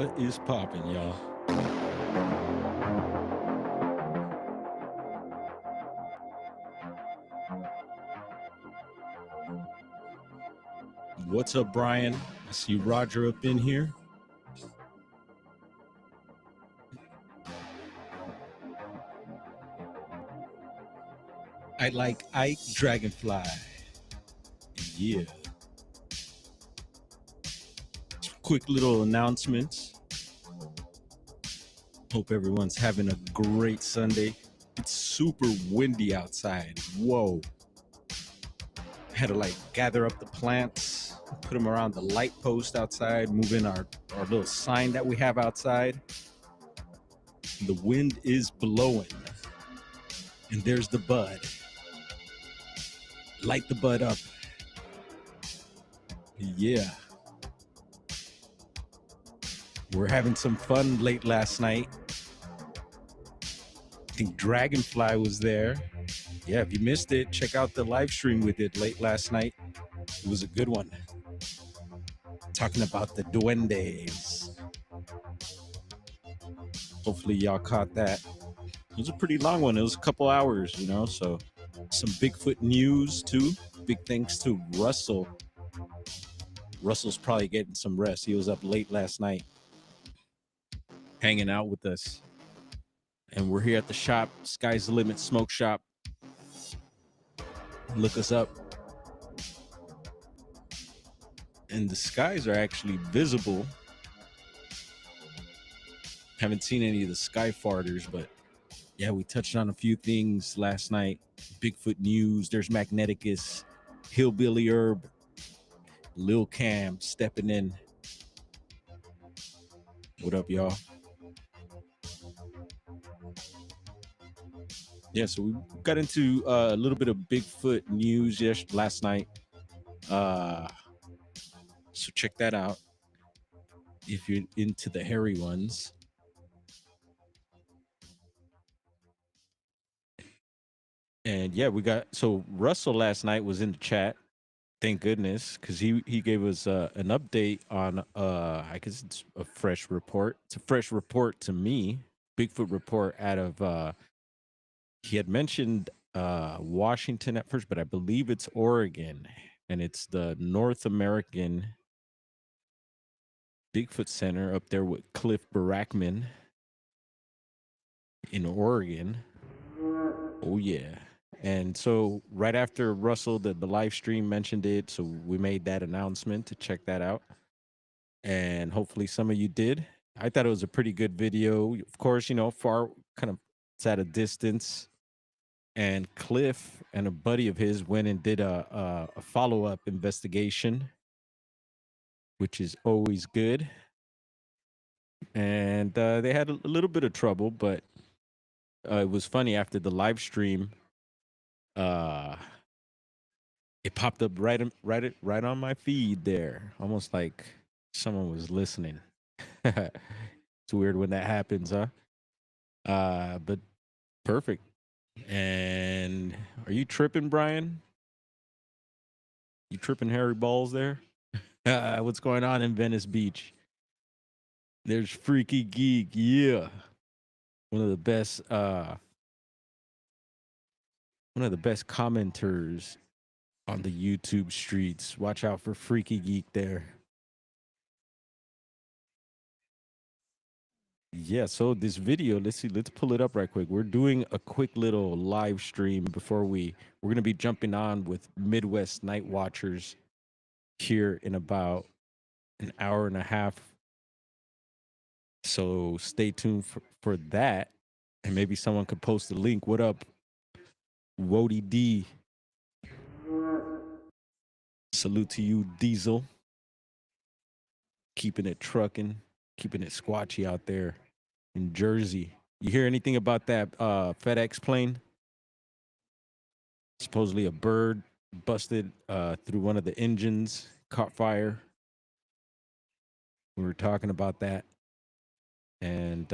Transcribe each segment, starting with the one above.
What is popping, y'all? What's up, Brian? I see Roger up in here. I like Ike Dragonfly. Yeah. Quick little announcements. Hope everyone's having a great Sunday. It's super windy outside. Whoa. Had to like gather up the plants, put them around the light post outside, move in our little sign that we have outside. The wind is blowing. And there's the bud. Light the bud up. Yeah. We're having some fun late last night. I think Dragonfly was there. Yeah, if you missed it, check out the live stream we did late last night. It was a good one. Talking about the duendes. Hopefully y'all caught that. It was a pretty long one. It was a couple hours, you know, so some Bigfoot news too. Big thanks to Russell. Russell's probably getting some rest. He was up late last night hanging out with us. And we're here at the shop, Sky's the Limit Smoke Shop. Look us up. And the skies are actually visible. Haven't seen any of the sky farters, but yeah, we touched on a few things last night. Bigfoot news, there's Magneticus, Hillbilly Herb, Lil Cam stepping in. What up, y'all? Yeah, so we got into a little bit of Bigfoot news last night. So check that out if you're into the hairy ones. And yeah, we got so Russell last night was in the chat. Thank goodness, because he gave us an update on I guess it's a fresh report. It's a fresh report to me. Bigfoot report out of he had mentioned Washington at first, but I believe it's Oregon, and it's the North American Bigfoot Center up there with Cliff Barackman in Oregon. Oh yeah. And so right after Russell, the live stream mentioned it, so we made that announcement to check that out. And hopefully some of you did. I thought it was a pretty good video. Of course, you know, far kind of it's at a distance. And Cliff and a buddy of his went and did a follow-up investigation, which is always good. And they had a little bit of trouble, but it was funny after the live stream. It popped up right on my feed there, almost like someone was listening. It's weird when that happens, huh? But perfect. And are you tripping, Brian? You tripping hairy balls there? What's going on in Venice Beach? There's Freaky Geek, yeah. One of the best commenters on the YouTube streets. Watch out for Freaky Geek there. Yeah, so this video, let's pull it up right quick. We're doing a quick little live stream before we're going to be jumping on with Midwest Night Watchers here in about an hour and a half. So stay tuned for that. And maybe someone could post the link. What up, Wody D? Salute to you, Diesel. Keeping it trucking, keeping it squatchy out there in Jersey. You hear anything about that FedEx plane? Supposedly a bird busted through one of the engines, caught fire. We were talking about that. And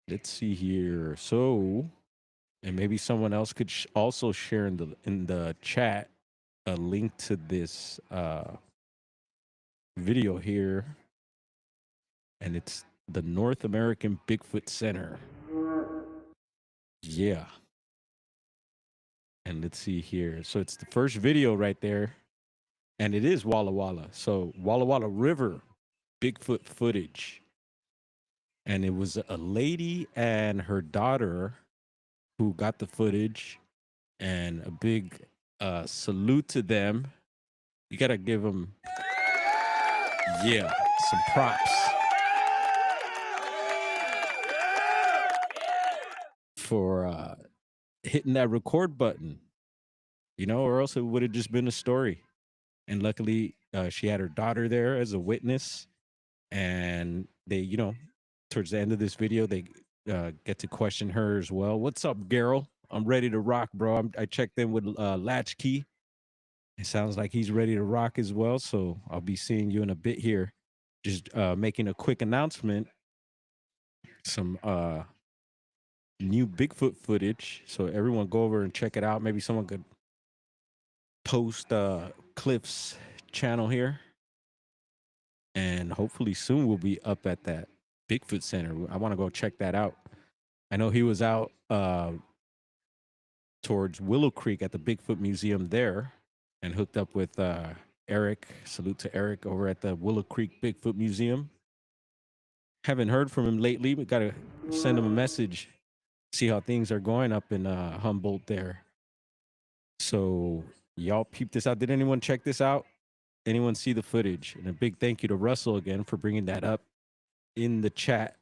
let's see here. So, and maybe someone else could also share in the chat a link to this video here. and it's the North American Bigfoot Center. Yeah. And let's see here. So it's the first video right there, and it is Walla Walla. So Walla Walla River Bigfoot footage. And it was a lady and her daughter who got the footage, and a big salute to them. You got to give them, yeah, some props for hitting that record button, or else it would have just been a story. And luckily, she had her daughter there as a witness, and they, towards the end of this video, they get to question her as well. What's up, Gerald? I'm ready to rock, bro. I checked in with Latchkey. It sounds like he's ready to rock as well. So I'll be seeing you in a bit here. Just making a quick announcement. Some new Bigfoot footage. So everyone go over and check it out. Maybe someone could post Cliff's channel here. And hopefully soon we'll be up at that Bigfoot Center. I want to go check that out. I know he was out towards Willow Creek at the Bigfoot Museum there, and hooked up with Eric. Salute to Eric over at the Willow Creek Bigfoot Museum. Haven't heard from him lately, but got to send him a message, see how things are going up in Humboldt there. So y'all peep this out. Did anyone check this out? Anyone see the footage? And a big thank you to Russell again for bringing that up in the chat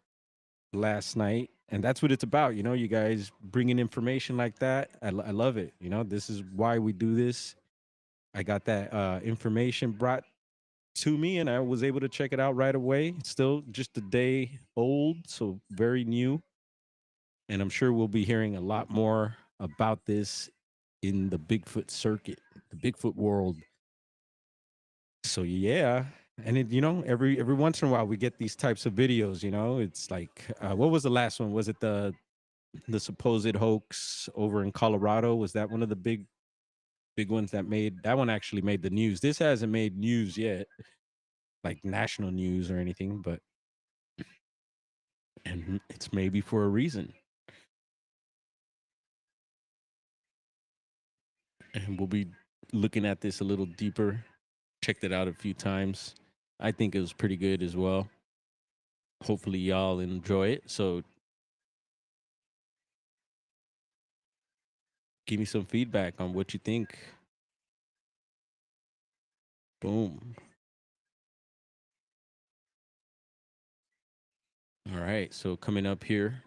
last night. And that's what it's about, you guys bringing information like that. I love it. This is why we do this. I got that information brought to me, and I was able to check it out right away. It's still just a day old, so very new. And I'm sure we'll be hearing a lot more about this in the Bigfoot circuit, the Bigfoot world. So yeah, and every once in a while we get these types of videos. It's like, what was the last one? Was it the supposed hoax over in Colorado? Was that one of the big ones that one actually made the news? This hasn't made news yet, like national news or anything, but and it's maybe for a reason. And we'll be looking at this a little deeper. Checked it out a few times. I think it was pretty good as well. Hopefully y'all enjoy it. So give me some feedback on what you think. Boom. All right. So coming up here.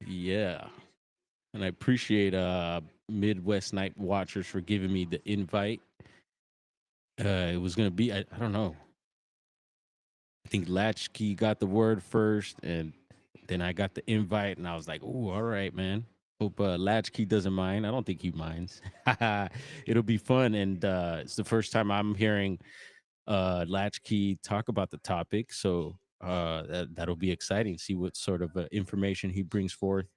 Yeah. And I appreciate Midwest Night Watchers for giving me the invite. It was gonna be, I don't know. I think Latchkey got the word first, and then I got the invite, and I was like, "Oh, all right, man. Hope Latchkey doesn't mind. I don't think he minds. It'll be fun." And it's the first time I'm hearing Latchkey talk about the topic, so that'll be exciting. See what sort of information he brings forth.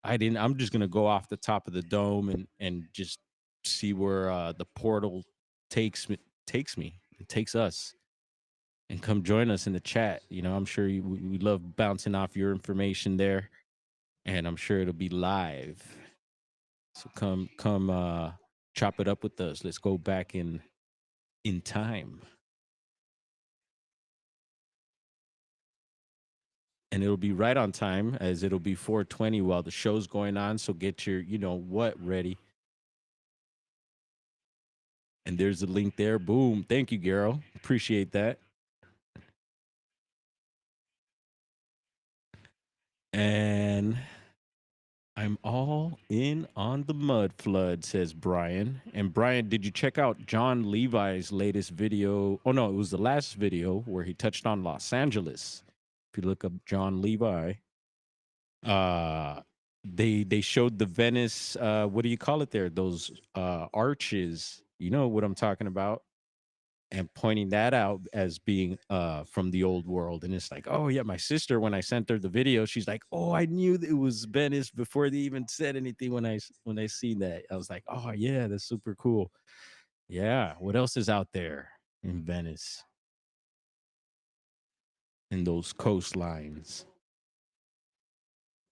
I'm just gonna go off the top of the dome and just see where the portal takes me, it takes us, and come join us in the chat. I'm sure we love bouncing off your information there, and I'm sure it'll be live. So come chop it up with us. Let's go back in time. And it'll be right on time, as it'll be 4:20 while the show's going on. So get your, ready. And there's the link there. Boom. Thank you, Garo. Appreciate that. And I'm all in on the mud flood, says Brian. And Brian, did you check out John Levi's latest video? Oh, no, it was the last video where he touched on Los Angeles. If you look up John Levi, they showed the Venice, what do you call it there? Those arches. You know what I'm talking about? And pointing that out as being from the old world. And it's like, oh yeah, my sister, when I sent her the video, she's like, oh, I knew it was Venice before they even said anything. When I seen that, I was like, oh yeah, that's super cool. Yeah, what else is out there in Venice? in those coastlines.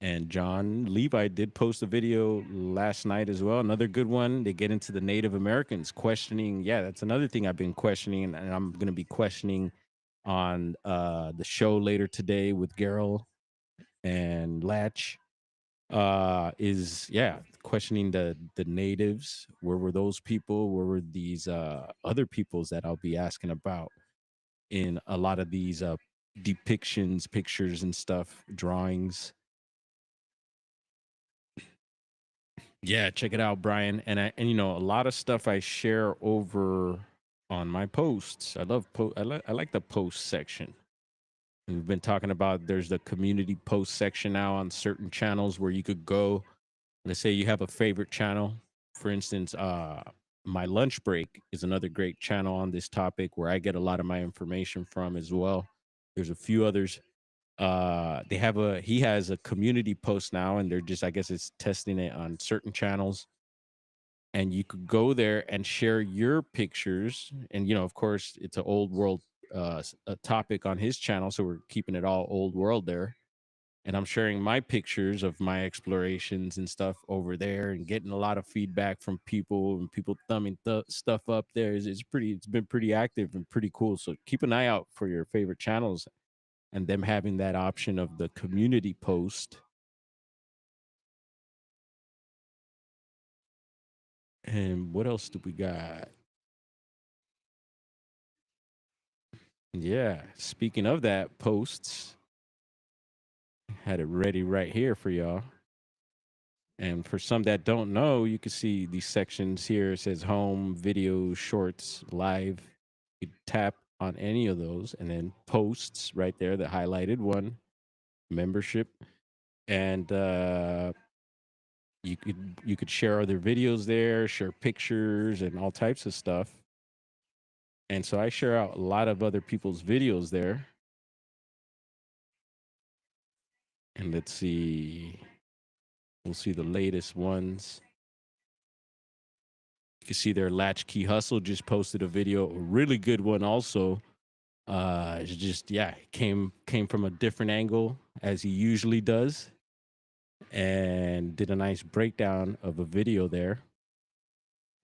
And John Levi did post a video last night as well. Another good one. They get into the Native Americans questioning. Yeah, that's another thing I've been questioning, and I'm going to be questioning on the show later today with Gerald and Latch. Is yeah, questioning the natives. Where were those people? Where were these other peoples that I'll be asking about in a lot of these depictions, pictures, and stuff, drawings. Yeah, check it out, Brian. And you know, a lot of stuff I share over on my posts. I love I like the post section. We've been talking about there's the community post section now on certain channels where you could go. Let's say you have a favorite channel. For instance, my lunch break is another great channel on this topic where I get a lot of my information from as well. There's a few others. They have a he has a community post now, and they're just I guess it's testing it on certain channels, and you could go there and share your pictures. And you know, of course, it's an old world a topic on his channel, so we're keeping it all old world there. And I'm sharing my pictures of my explorations and stuff over there, and getting a lot of feedback from people and people thumbing stuff up there. It's pretty. It's been pretty active and pretty cool. So keep an eye out for your favorite channels and them having that option of the community post. And what else do we got? Yeah, speaking of that, posts, had it ready right here for y'all. And for some that don't know, you can see these sections here. It says home, video, shorts, live. You tap on any of those, and then posts right there, the highlighted one, membership. And you could share other videos there, share pictures and all types of stuff. And so I share out a lot of other people's videos there. And let's see, we'll see the latest ones. You can see their Latchkey Hustle just posted a video, a really good one also. It's just yeah, came from a different angle as he usually does, and did a nice breakdown of a video there.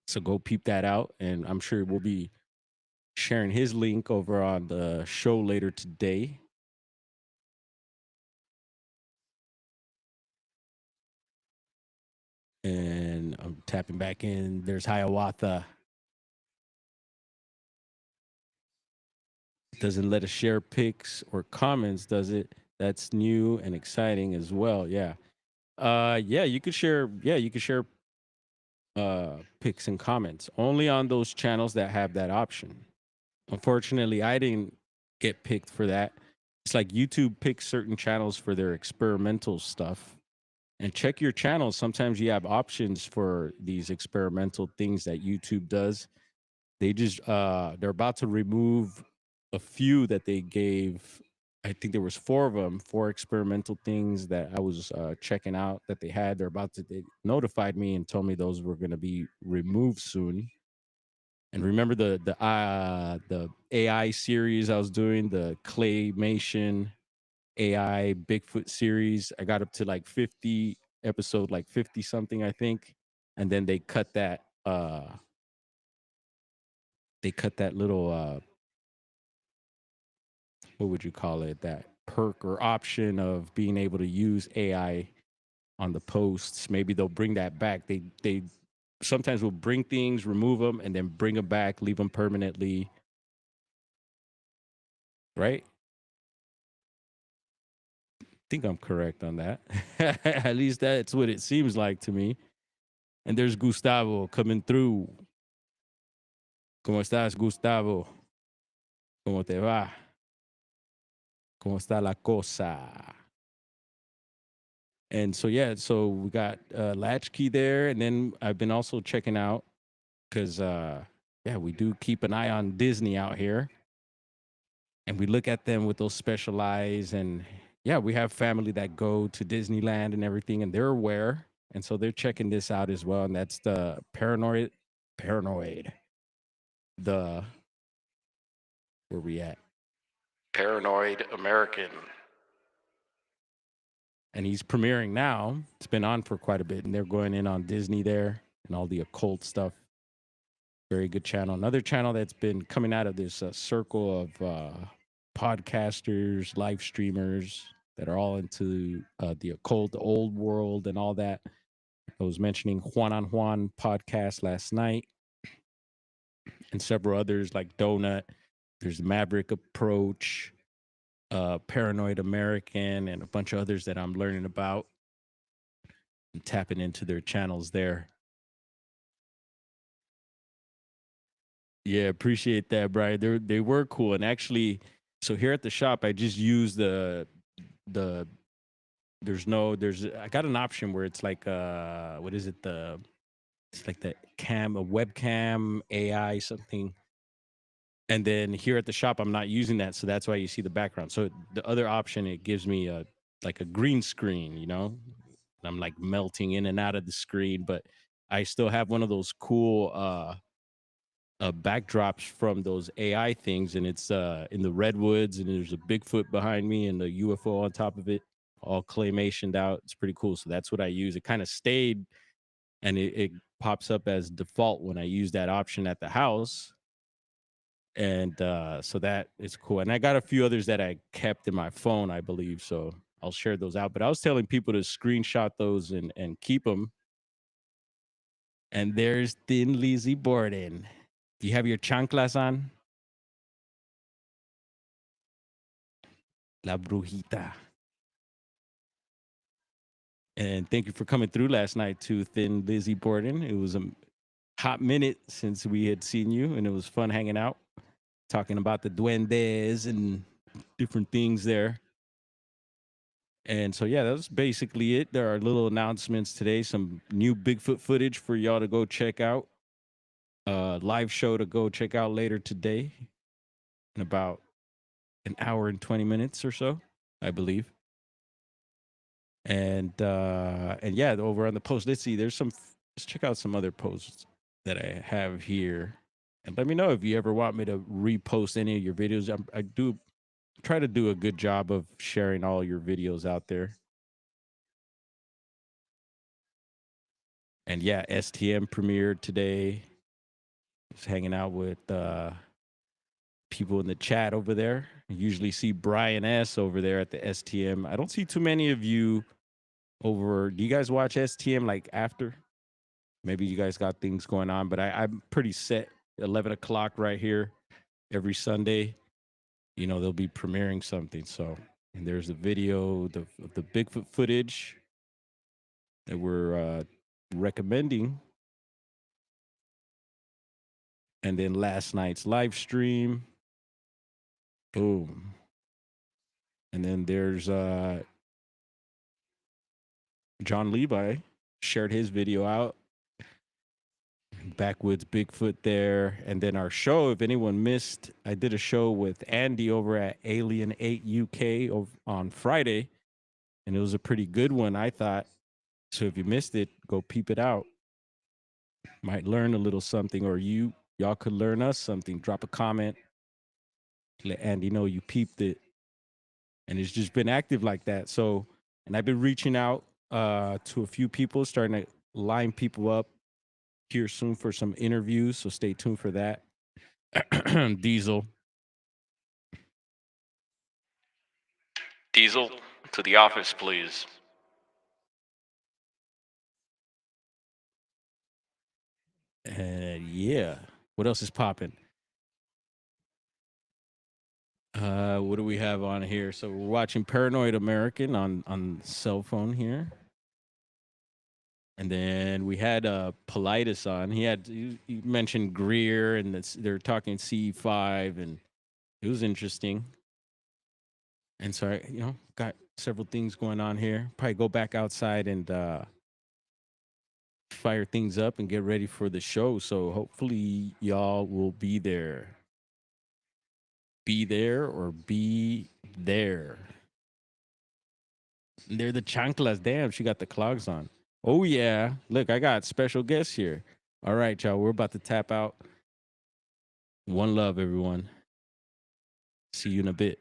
So go peep that out, and I'm sure we'll be sharing his link over on the show later today. And I'm tapping back in. There's Hiawatha. Doesn't let us share pics or comments, does it? That's new and exciting as well. Yeah. Yeah, you could share. Yeah, you could share pics and comments only on those channels that have that option. Unfortunately, I didn't get picked for that. It's like YouTube picks certain channels for their experimental stuff. And check your channels. Sometimes you have options for these experimental things that YouTube does. They're about to remove a few that they gave. I think there was four of them, four experimental things that I was checking out that they had. They notified me and told me those were going to be removed soon. And remember the AI series I was doing, the claymation AI Bigfoot series. I got up to like 50 episode, like 50 something, I think. And then they cut that little what would you call it? That perk or option of being able to use AI on the posts. Maybe they'll bring that back. They sometimes will bring things, remove them, and then bring them back, leave them permanently. Right? Think I'm correct on that. At least that's what it seems like to me. And there's Gustavo coming through. ¿Cómo estás, Gustavo? ¿Cómo te va? ¿Cómo está la cosa? And so yeah, so we got Latchkey there, and then I've been also checking out because yeah, we do keep an eye on Disney out here, and we look at them with those special eyes, and yeah, we have family that go to Disneyland and everything, and they're aware, and so they're checking this out as well, and that's the paranoid, the where we at? Paranoid American. And he's premiering now. It's been on for quite a bit, and they're going in on Disney there and all the occult stuff. Very good channel. Another channel that's been coming out of this circle of podcasters, live streamers that are all into the occult, the old world, and all that. I was mentioning Juan on Juan podcast last night, and several others like Donut. There's Maverick Approach, Paranoid American, and a bunch of others that I'm learning about and tapping into their channels there. Yeah, appreciate that, Brian. They were cool, and actually, so here at the shop, I just use the there's I got an option where it's like what is it, it's like the a webcam AI something. And then here at the shop, I'm not using that, so that's why you see the background. So the other option, it gives me a like a green screen, you know. I'm like melting in and out of the screen, but I still have one of those cool backdrops from those AI things, and it's in the redwoods, and there's a Bigfoot behind me and a UFO on top of it, all claymationed out. It's pretty cool. So that's what I use. It kind of stayed, and it pops up as default when I use that option at the house. And so that is cool. And I got a few others that I kept in my phone, I believe. So I'll share those out. But I was telling people to screenshot those and keep them. And there's Thin Lizzy Borden. Do you have your chanclas on? La Brujita. And thank you for coming through last night to Thin Lizzy Borden. It was a hot minute since we had seen you, and it was fun hanging out, talking about the duendes and different things there. And so, yeah, that was basically it. There are little announcements today, some new Bigfoot footage for y'all to go check out. Live show to go check out later today in about an hour and 20 minutes or so, I believe. And yeah, over on the post, let's see, let's check out some other posts that I have here. And let me know if you ever want me to repost any of your videos. I do try to do a good job of sharing all your videos out there. And yeah, STM premiered today. Just hanging out with people in the chat over there. I usually see Brian S over there at the STM. I don't see too many of you over. Do you guys watch STM like after? Maybe you guys got things going on, but I'm pretty set. 11 o'clock right here every Sunday. You know, they'll be premiering something. So, and there's a video of the Bigfoot footage that we're recommending. And then last night's live stream. Boom. And then there's John Levi shared his video out. Backwoods Bigfoot there. And then our show, if anyone missed, I did a show with Andy over at Alien 8 UK on Friday. And it was a pretty good one, I thought. So if you missed it, go peep it out. Might learn a little something, or y'all could learn us something. Drop a comment. Let Andy know you peeped it. And it's just been active like that. So, and I've been reaching out to a few people, starting to line people up here soon for some interviews. So stay tuned for that. Diesel, to the office, please. Yeah. What else is popping? What do we have on here? So we're watching Paranoid American on cell phone here. And then we had Politis on. He mentioned Greer, and they're talking C5, and it was interesting. And so I, got several things going on here. Probably go back outside and fire things up and get ready for the show. So hopefully y'all will be there. Be there or be there. And they're the chanclas. Damn, she got the clogs on. Oh, yeah. Look, I got special guests here. All right, y'all. We're about to tap out. One love, everyone. See you in a bit.